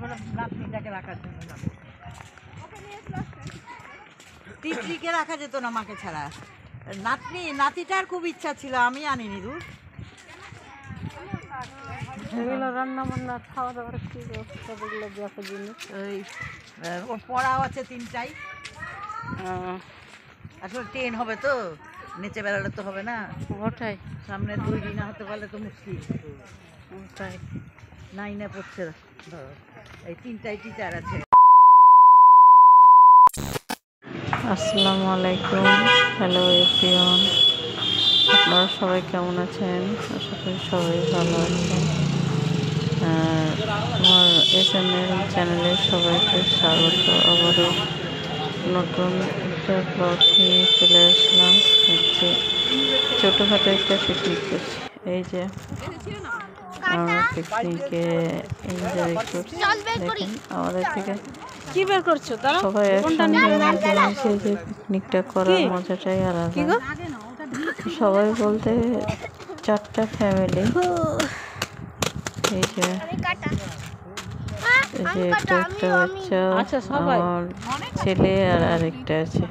তারপরে নাতনিটাকে রাখার জন্য যাবো। টিকটিকে রাখা যেত না মাকে ছাড়া। নাতিটার খুব ইচ্ছা ছিল, আমি আনিনি। দূর এগুলো রান্না বান্না খাওয়া দাওয়ার কি ব্যবস্থা, এগুলো দেখার জন্য ওই ওর পড়াও আছে 3টায়। আসলে ট্রেন হবে তো, নিচে বেড়ালে তো হবে না। ওটাই সামনে 2 দিন না হতে পারলে তো মুশকিল। ওটাই 9-এ পড়ছে, এই 3টায় টিচার আছে। আসসালামু আলাইকুম, হ্যালো এভরিওয়ান, আপনারা সবাই কেমন আছেন? আশা করি সবাই ভালো আছেন। আমার SML চ্যানেলে সবাইকে স্বাগত। আবারও নতুন একটা ব্লগ নিয়ে চলে আসলাম। হচ্ছে ছোটোখাটো একটা পিকনিক করছি। এই যে আমরা পিকনিকে এনজয় করছি। দেখেন আমাদের থেকে কি বের করছো তারা? সবাই একসঙ্গে মিলেমিশে যে পিকনিকটা করার মজাটাই আলাদা। সবাই বলতে 4টা ফ্যামিলি। এই যে একটা বাচ্চা, আমার ছেলে আর আরেকটা আছে,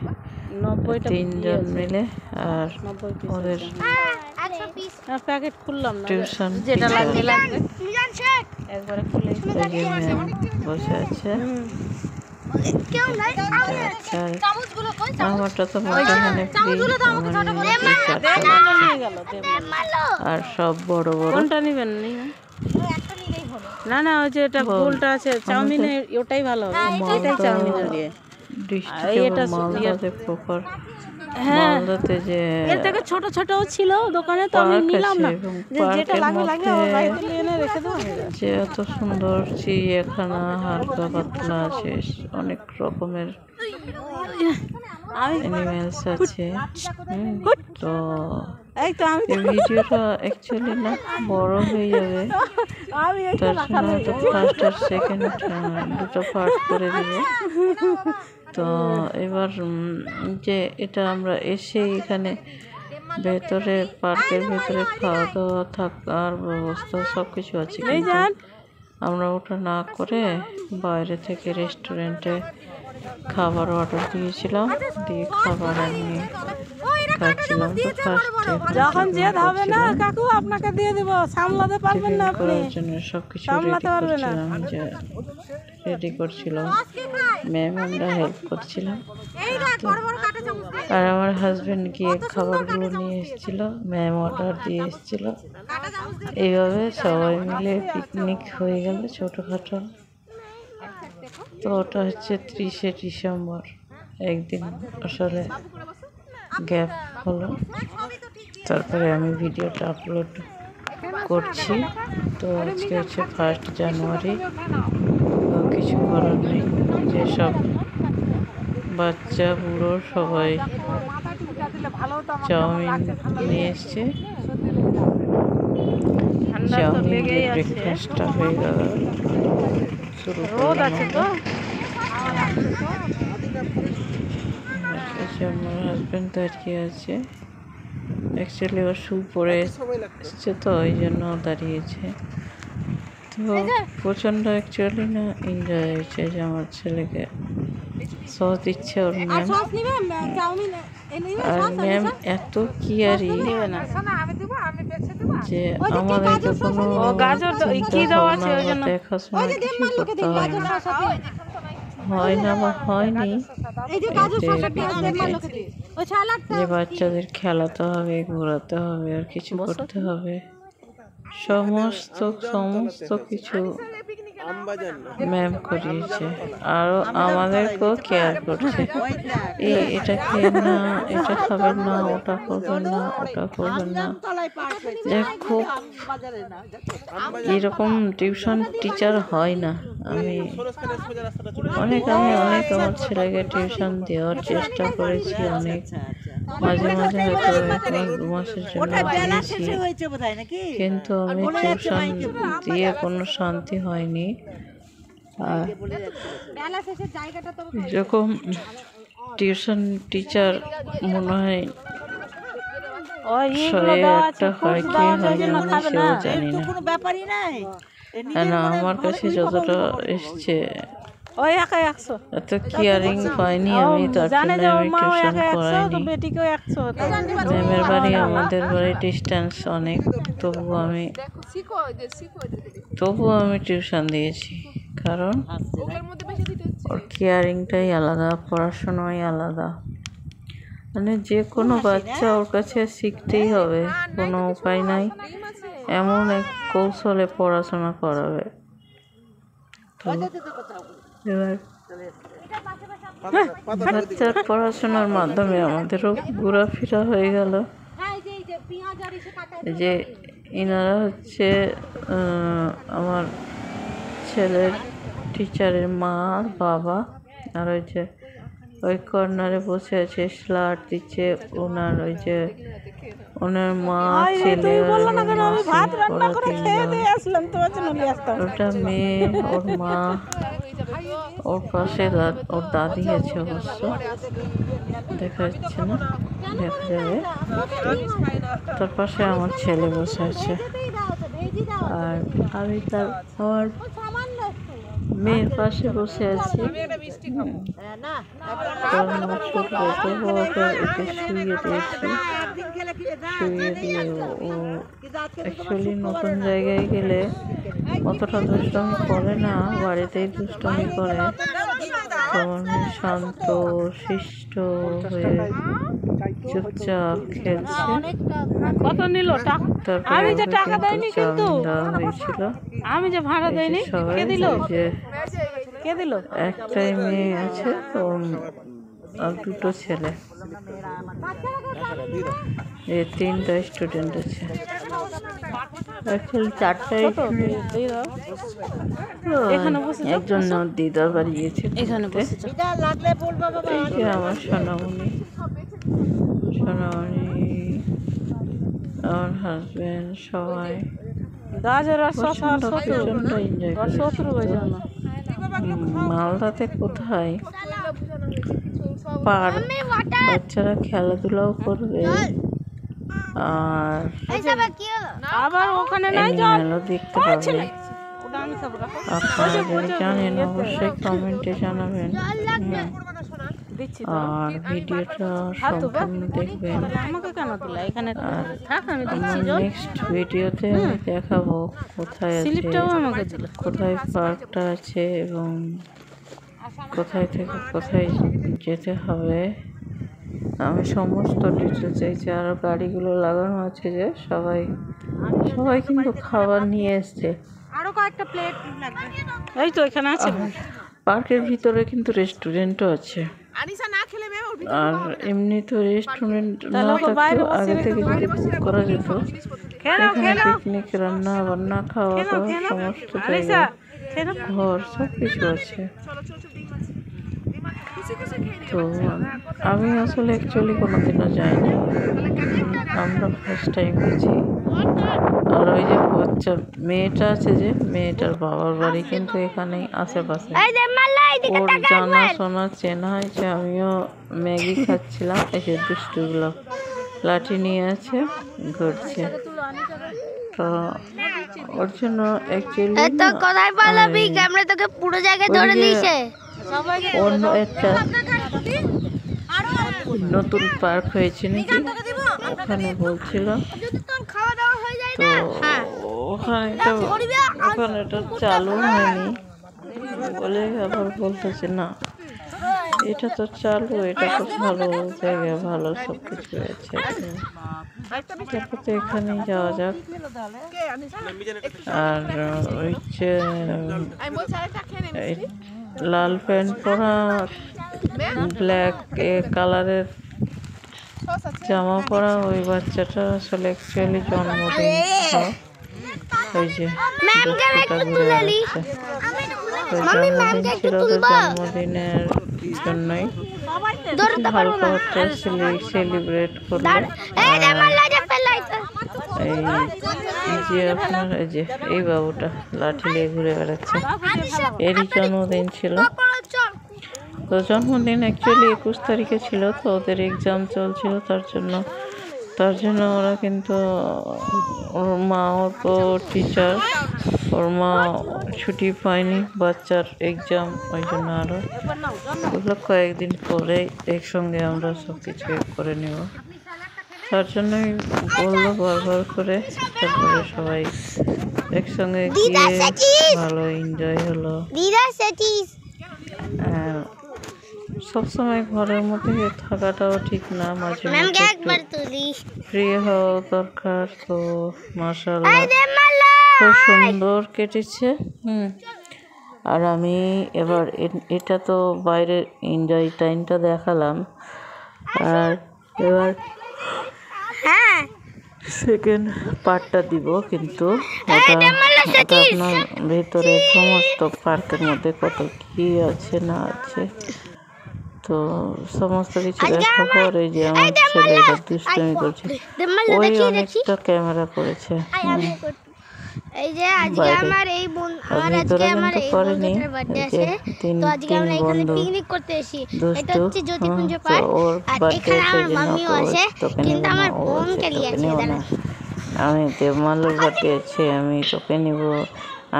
3জন মিলে। আর ওদের প্যাকেট খুললাম না, টিউশন যেটা লাগবে লাগবে একবারে খুলে বসে আছে। আমারটা তো মোটামুটি আর সব বড় বড়। কোনটা নিবেন? না না, ওই যে এটা গোলটা আছে চাউমিনের, ওটাই ভালো হবে। এটাই চাউমিনের দিয়ে। এটা প্রপার হ্যাঁ, মালদাতে যে এর থেকে ছোট ছোটও ছিল দোকানে, তো আমি নিলাম না, যেটা লাগবে লাগবে ওর বাড়িতে এনে রেখে দেবো। যে এত সুন্দর চিড়িয়াখানা, হালকা পাতলা আছে, অনেক রকমের অ্যানিমেলস আছে। তো এই তো আমি এই ভিডিওটা অ্যাকচুয়ালি না বড় হয়ে যাবে, তার জন্য তো ফার্স্ট আর সেকেন্ড দুটো পার্ট করে দিব। তো এবার যে এটা আমরা এসে এখানে ভেতরে পার্কের ভেতরে খাওয়া দাওয়া থাকার ব্যবস্থা সব কিছু আছে, কিন্তু আমরা ওটা না করে বাইরে থেকে রেস্টুরেন্টে খাবার অর্ডার দিয়েছিলাম, দিয়ে খাবার নিয়ে খাচ্ছিলাম। তো যখন জেদ হবে না কাকু আপনাকে দিয়ে দিব, সামলাতে পারবেন না আপনি, জন্য সবকিছু সামলাতে পারবেন না। যে রেডি করছিলাম, ম্যাম আমরা হেল্প করছিলাম। আর আমার হাজবেন্ড গিয়ে খাবারগুলো নিয়ে এসেছিল, ম্যাম অর্ডার দিয়ে এসেছিল। এইভাবে সবাই মিলে পিকনিক হয়ে গেল ছোটোখাটো। তো ওটা হচ্ছে 30শে ডিসেম্বর, একদিন আসলে গ্যাপ হলো। তারপরে আমি ভিডিওটা আপলোড করছি। তো আজকে হচ্ছে 1 জানুয়ারি। কিছু করার নেই, যেসব বাচ্চা বুড়ো সবাই চাউমিন নিয়ে এসছে। চাউমিন দিয়ে ব্রেকফাস্টটা হয়ে গেল, শুরু করলাম। আমার হাজব্যান্ড দাঁড়িয়ে আছে, অ্যাকচুয়ালি ও শু পরে এসছে তো ওই জন্য দাঁড়িয়েছে। তো প্রচণ্ড অ্যাকচুয়ালি না এনজয় হয়েছে, যে আমার ছেলেকে সস দিচ্ছে ওর ম্যাম। আর ম্যাম এত কেয়ারি যে আমাদেরকে কোনো দেখাশোনা কিছু করতে হয় না, হয় না বা হয়নি যে বাচ্চাদের খেলাতে হবে, ঘোরাতে হবে, আর কিছু করতে হবে, সমস্ত কিছু ম্যাম করিয়েছে। আরও আমাদেরকেও কেয়ার করছে, এটা খেয়ে না, এটা খাবেন না, ওটা করবেন না, ওটা করবেন না। যে খুব এরকম টিউশন টিচার হয় না। আমি অনেক আমার ছেলেকে টিউশন দেওয়ার চেষ্টা করেছি অনেক, মাঝে মাঝে হয়তো 1-2 মাসের জন্য দিয়েছি, কিন্তু আমি টিউশন দিয়ে কোনো শান্তি হয়নি। আর এরকম টিউশন টিচার মনে হয় 100-একটা হয় কি হয় না সেও জানি না। না আমার কাছে যতটা এসছে ওই একাই 100 এত কেয়ারিং পাইনি আমি, তার জানে জন্য যে ওর আমি মাও টিউশন একা 100 তো করাইনি। বেটিকেও 100 ম্যামের বাড়ি আমাদের বাড়ি ডিস্টেন্স অনেক, তবুও আমি টিউশন দিয়েছি, কারণ ওর কেয়ারিংটাই আলাদা, পড়াশোনাই আলাদা। মানে যে কোনো বাচ্চা ওর কাছে শিখতেই হবে, কোনো উপায় নাই, এমন এক কৌশলে পড়াশোনা করাবে। তো এবার বাচ্চার পড়াশোনার মাধ্যমে আমাদেরও ঘোরাফেরা হয়ে গেল। যে ইনারা হচ্ছে আমার ছেলের টিচারের মা আর বাবা, আর ওই যে ওই কর্নারে বসে আছে স্লাট দিচ্ছে ওনার ওই যে ওনার মা ছেলে ওটা মেয়ে, ওর মা, ওর পাশে ওর দাদি আছে, অবশ্য দেখা যাচ্ছে না, দেখা যাবে। তার পাশে আমার ছেলে বসে আছে, আর আমি আমার মেয়ের পাশে বসে আছি। শুয়ে দিয়ে ও অ্যাকচুয়ালি নতুন জায়গায় গেলে অতটা দুষ্টমি করে না, বাড়িতেই দুষ্টমি করে, তখন শান্ত শিষ্ট হয়ে চুপচাপ খেলছে। কত নিল টাকা? আমি যে টাকা দেইনি কিন্তু হয়েছিল, আমি যে ভাড়া দেইনি, কে দিল? কে দিল? একটাই মেয়ে আছে আর দুটো ছেলে, এই 3টা স্টুডেন্ট আছে, অ্যাকচুয়ালি 4টাই। একজন দিদার বাড়ি গিয়েছে, এখানে এই যে আমার সোনামণি, আমার হাজবেন্ড, সবাই এনজয় করে। মালদাতে কোথায় পার্ক, বাচ্চারা খেলাধুলাও করবে, আর আবার ওখানে নাই মেলা দেখতে পাবে। আপনারা যদি জানেন অবশ্যই কমেন্টে জানাবেন, আর ভিডিওটা সম্পূর্ণ দেখবেন। আর আমার নেক্সট ভিডিওতে আমি দেখাবো কোথায় আছে, কোথায় পার্কটা আছে এবং কোথায় থেকে কোথায় যেতে হবে। আমি সমস্ত ডিটেলস চাইছি। আরও গাড়িগুলো লাগানো আছে, যে সবাই কিন্তু খাবার নিয়ে এসছে। আরো কয়েকটা প্লেট লাগবে। এই তো এখানে আছে। পার্কের ভিতরে কিন্তু রেস্টুরেন্টও আছে, আর এমনি তো রেস্টুরেন্ট না থাকলেও আগে থেকে যদি বুক করা যেত, এখানে পিকনিক, রান্না বান্না, খাওয়া দাওয়া সমস্ত জায়গা, ঘর সব কিছু আছে। তো আমি আসলে অ্যাকচুয়ালি কোনোদিনও যাইনি, আমরা ফার্স্ট টাইম গেছি। আর ওই যে বাচ্চা মেয়েটা আছে, যে মেয়েটার বাবার বাড়ি কিন্তু এখানেই আশেপাশে, ওর জানাশোনা চেনা হয়েছে। আমিও ম্যাগি খাচ্ছিলাম, এসে দুষ্টুগুলো লাঠি নিয়ে আছে, ঘুরছে। তো ওর জন্য অ্যাকচুয়ালি অন্য একটা নতুন পার্ক হয়েছে নাকি ওখানে বলছিল, তো ওখানে এটা চালু হয়নি বলে আবার বলতেছে না এটা তো চালু, এটা তো ভালো জায়গা, ভালো সব কিছু আছে, তারপর তো এখানেই যাওয়া যাক। আর ওই যে লাল প্যান্ট পরা, ব্ল্যাক কালারের জামা পরা ওই বাচ্চাটা আসলে অ্যাকচুয়ালি জন্মদিন, ওই যে জন্মদিন ছিল, তো জন্মদিনের জন্যই হালকা একটা সেলিব্রেট করলো। এই যে আপনার এই বাবুটা লাঠি নিয়ে ঘুরে বেড়াচ্ছে, এরই জন্মদিন ছিল। তো জন্মদিন অ্যাকচুয়ালি 21 তারিখে ছিল, তো ওদের এক্সাম চলছিল, তার জন্য ওরা কিন্তু ওর মাও তো টিচার, ওর মা ছুটি পায়নি, বাচ্চার এক্সাম, ওই জন্য আরও ওগুলো কয়েকদিন পরে একসঙ্গে আমরা সব কিছু করে নেব। তার জন্যই বললো বারবার করে, তারপরে সবাই একসঙ্গে গিয়ে ভালো এনজয় হলো। সবসময় ঘরের মধ্যে থাকাটাও ঠিক না, মাঝে মাঝে ফ্রি হওয়া দরকার। তো মাশাআল্লাহ খুব সুন্দর কেটেছে। আর আমি এবার এটা তো বাইরের এনজয় টাইমটা দেখালাম, আর এবার সেকেন্ড পার্টটা দিব, কিন্তু ওটা আপনার ভেতরে সমস্ত পার্কের মধ্যে কত কি আছে না আছে তো সমস্ত কিছু দেখার পরে যে আমার ছেলে এটা দুষ্টুমি করছে, ওই অনেকটা ক্যামেরা করেছে ভিতরে, কিন্তু করেনি। তিন বন্ধু দুষ্টু, ওর বার্থডে তোকে নেব না, আমি দেবমাল্লুর বার্থডে আছে, আমি তোকে নিব,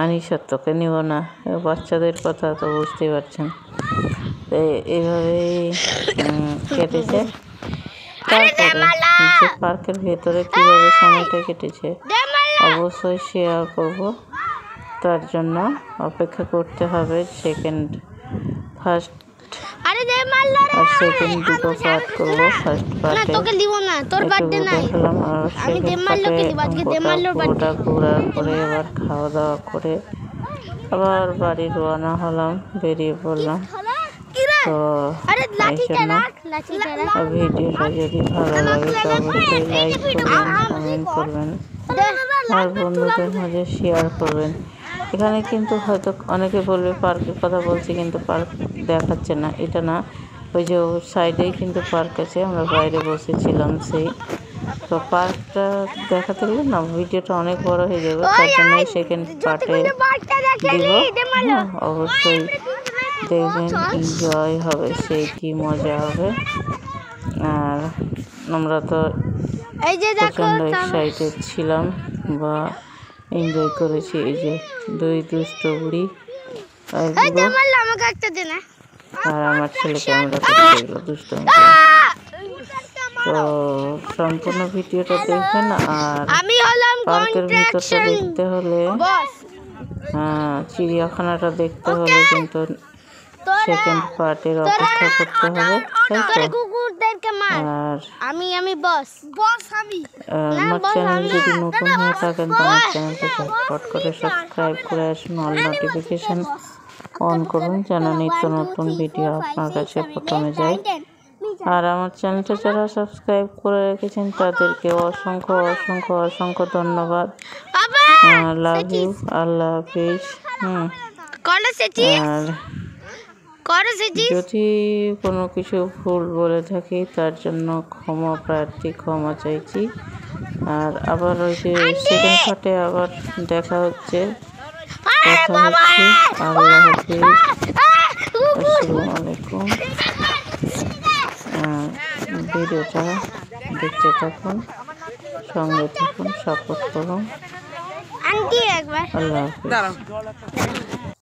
আনিসার তোকে নিব না। বাচ্চাদের কথা তো বুঝতেই পারছেন। এইভাবেই কেটেছে। তারপরে যে পার্কের ভেতরে কীভাবে সময়টা কেটেছে অবশ্যই শেয়ার করব, তার জন্য অপেক্ষা করতে হবে। ফার্স্ট আর সেকেন্ড দুটো পার্ট করবো। ফার্স্ট পার্টে দেখালাম, আর সেকেন্ড পার্টে ঘোরা করে এবার খাওয়া দাওয়া করে আবার বাড়ি রওনা হলাম, বেরিয়ে পড়লাম। তো এই জন্য ভিডিওটা যদি ভালো লাগে তো অবশ্যই লাইক করবেন, কমেন্ট করবেন, আর বন্ধুদের মাঝে শেয়ার করবেন। এখানে কিন্তু হয়তো অনেকে বলবে পার্কের কথা বলছি, কিন্তু পার্ক দেখাচ্ছে না, এটা না, ওই যে সাইডেই কিন্তু পার্ক আছে, আমরা বাইরে বসেছিলাম সেই। তো পার্কটা দেখাতে গেলে না ভিডিওটা অনেক বড় হয়ে যাবে, তার জন্য সেকেন্ড পার্টে দিব। অবশ্যই দেখবেন, এনজয় হবে, সেই কি মজা হবে। আর আমরা তো প্রচণ্ড এক্সাইটেড ছিলাম বা এনজয় করেছি। এই যে দুই দুষ্ট বুড়ি আর আমার ছেলেকে আমরা করতে গেল দুষ্ট। তো সম্পূর্ণ ভিডিওটা দেখবেন। আর পার্কের ভিতরটা দেখতে হলে, চিড়িয়াখানাটা দেখতে হলে কিন্তু সেকেন্ড পার্টের অপেক্ষা করতে হবে, তাই তো? আর আমার চ্যানেল যদি নতুন হয়ে থাকেন তো আমার চ্যানেলটা ঝটপট করে সাবস্ক্রাইব করে আসুন, অল নোটিফিকেশান অন করুন যেন নিত্য নতুন ভিডিও আপনার কাছে প্রথমে যায়। আর আমার চ্যানেলটা যারা সাবস্ক্রাইব করে রেখেছেন তাদেরকে অসংখ্য অসংখ্য অসংখ্য ধন্যবাদ। লাভ ইউ, আল্লাহ হাফিজ। আর যদি কোনো কিছু ভুল বলে থাকি তার জন্য ক্ষমা চাইছি। আর আবার ওই যে সেকেন্ড পার্টে আবার দেখা হচ্ছে। আল্লাহ হাফিজ, আসসালামু আলাইকুম। ভিডিওটা দেখতে থাকুন, সঙ্গে থাকুন, সাপোর্ট করুন। আল্লাহ হাফিজ।